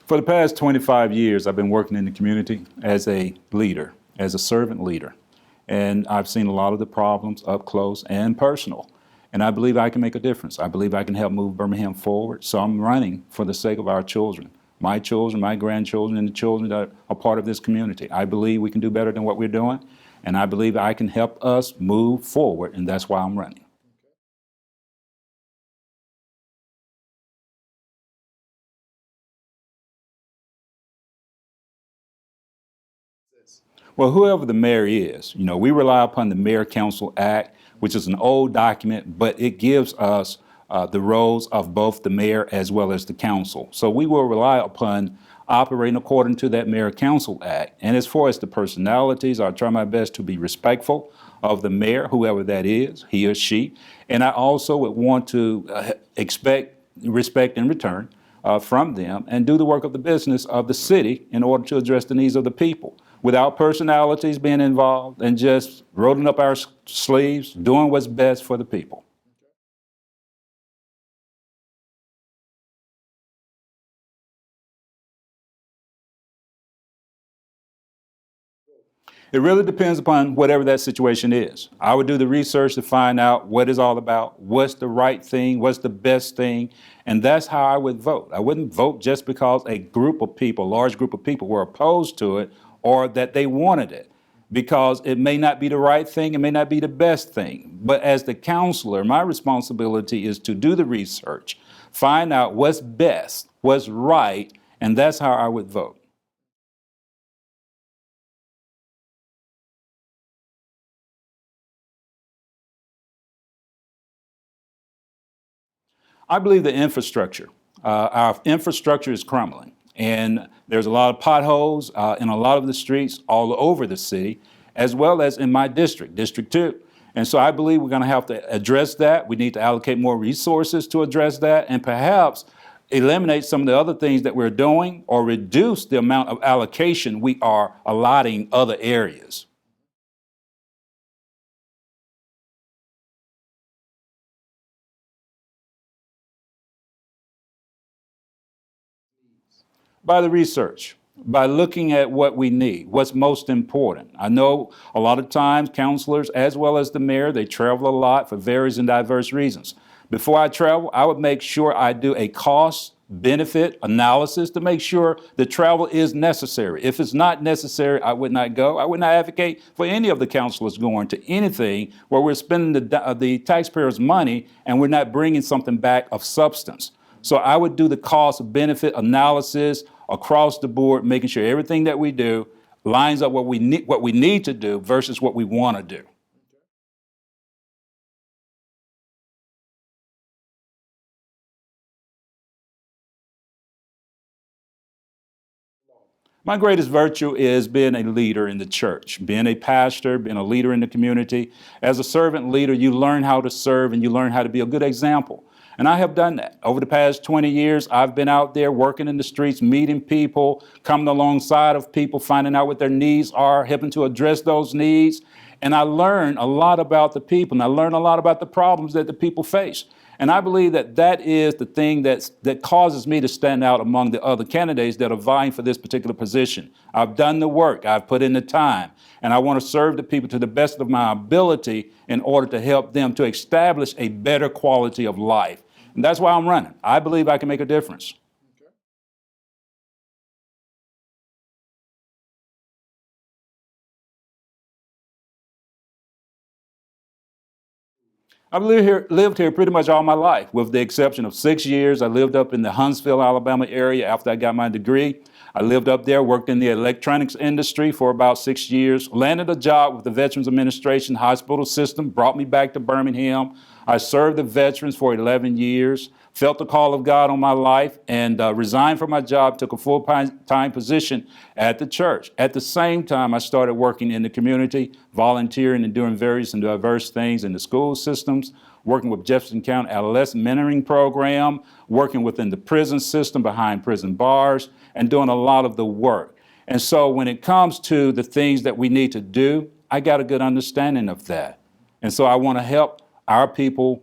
For the past 25 years, I've been working in the community as a leader, as a servant leader. And I've seen a lot of the problems up close and personal. And I believe I can make a difference. I believe I can help move Birmingham forward. So I'm running for the sake of our children, my grandchildren, and the children that are part of this community. I believe we can do better than what we're doing. And I believe I can help us move forward. And that's why I'm running. Well, whoever the mayor is, we rely upon the Mayor Council Act, which is an old document, but it gives us the roles of both the mayor as well as the council. So we will rely upon operating according to that Mayor Council Act. And as far as the personalities, I'll try my best to be respectful of the mayor, whoever that is, he or she. And I also would want to expect respect in return from them and do the work of the business of the city in order to address the needs of the people, without personalities being involved and just rolling up our sleeves, doing what's best for the people. It really depends upon whatever that situation is. I would do the research to find out what it's all about, what's the right thing, what's the best thing, and that's how I would vote. I wouldn't vote just because a group of people, a large group of people were opposed to it or that they wanted it, because it may not be the right thing, it may not be the best thing. But as the counselor, my responsibility is to do the research, find out what's best, what's right, and that's how I would vote. I believe the infrastructure. Our infrastructure is crumbling, and there's a lot of potholes in a lot of the streets all over the city, as well as in my district, District 2. And so I believe we're going to have to address that. We need to allocate more resources to address that, and perhaps eliminate some of the other things that we're doing or reduce the amount of allocation we are allotting other areas. By the research, by looking at what we need, what's most important. I know a lot of times counselors, as well as the mayor, they travel a lot for various and diverse reasons. Before I travel, I would make sure I do a cost benefit analysis to make sure the travel is necessary. If it's not necessary, I would not go. I would not advocate for any of the counselors going to anything where we're spending the taxpayers' money and we're not bringing something back of substance. So I would do the cost benefit analysis across the board, making sure everything that we do lines up what we need to do versus what we want to do. My greatest virtue is being a leader in the church, being a pastor, being a leader in the community. As a servant leader, you learn how to serve and you learn how to be a good example. And I have done that. Over the past 20 years, I've been out there working in the streets, meeting people, coming alongside of people, finding out what their needs are, helping to address those needs. And I learned a lot about the people, and I learned a lot about the problems that the people face. And I believe that that is the thing that causes me to stand out among the other candidates that are vying for this particular position. I've done the work, I've put in the time, and I want to serve the people to the best of my ability in order to help them to establish a better quality of life. And that's why I'm running. I believe I can make a difference. I've lived here pretty much all my life, with the exception of 6 years. I lived up in the Huntsville, Alabama area after I got my degree. I lived up there, worked in the electronics industry for about 6 years, landed a job with the Veterans Administration hospital system, brought me back to Birmingham. I served the veterans for 11 years, felt the call of God on my life, and resigned from my job, took a full-time position at the church. At the same time, I started working in the community, volunteering and doing various and diverse things in the school systems, working with Jefferson County Adolescent Mentoring Program, working within the prison system behind prison bars, and doing a lot of the work. And so when it comes to the things that we need to do, I got a good understanding of that. And so I want to help our people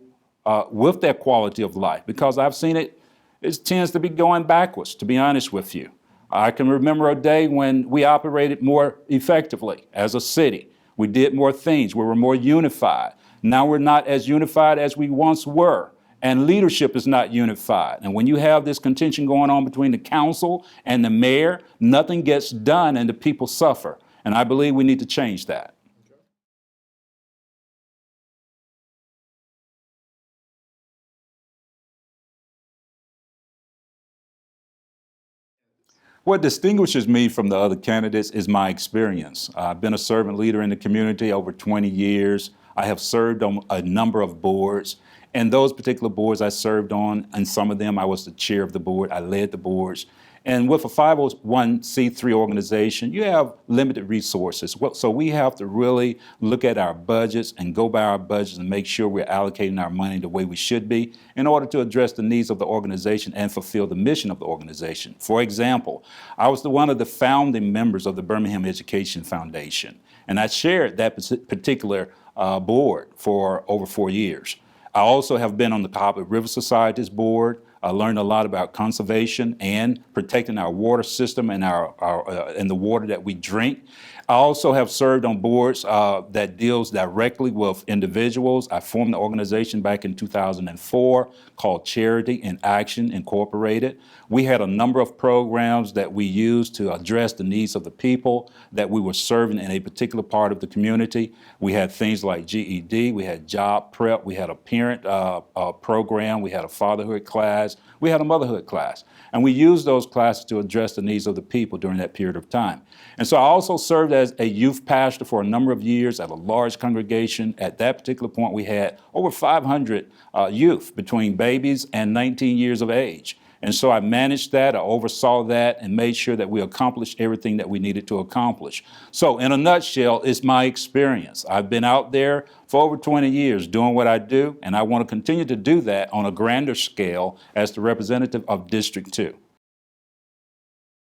with their quality of life, because I've seen it it tends to be going backwards, to be honest with you. I can remember a day when we operated more effectively as a city. We did more things. We were more unified. Now we're not as unified as we once were. And leadership is not unified. And when you have this contention going on between the council and the mayor, nothing gets done and the people suffer. And I believe we need to change that. What distinguishes me from the other candidates is my experience. I've been a servant leader in the community over 20 years. I have served on a number of boards. And those particular boards I served on, and some of them I was the chair of the board, I led the boards. And with a 501c3 organization, you have limited resources. So we have to really look at our budgets and go by our budgets and make sure we're allocating our money the way we should be in order to address the needs of the organization and fulfill the mission of the organization. For example, I was one of the founding members of the Birmingham Education Foundation, and I chaired that particular board for over 4 years. I also have been on the Cobbett River Society's board. I learned a lot about conservation and protecting our water system and and the water that we drink. I also have served on boards that deals directly with individuals. I formed an organization back in 2004 called Charity in Action Incorporated. We had a number of programs that we used to address the needs of the people that we were serving in a particular part of the community. We had things like GED, we had job prep, we had a parent program, we had a fatherhood class, we had a motherhood class. And we used those classes to address the needs of the people during that period of time. And so I also served as a youth pastor for a number of years at a large congregation. At that particular point, we had over 500 youth between babies and 19 years of age. And so I managed that, I oversaw that, and made sure that we accomplished everything that we needed to accomplish. So in a nutshell, it's my experience. I've been out there for over 20 years doing what I do, and I want to continue to do that on a grander scale as the representative of District 2.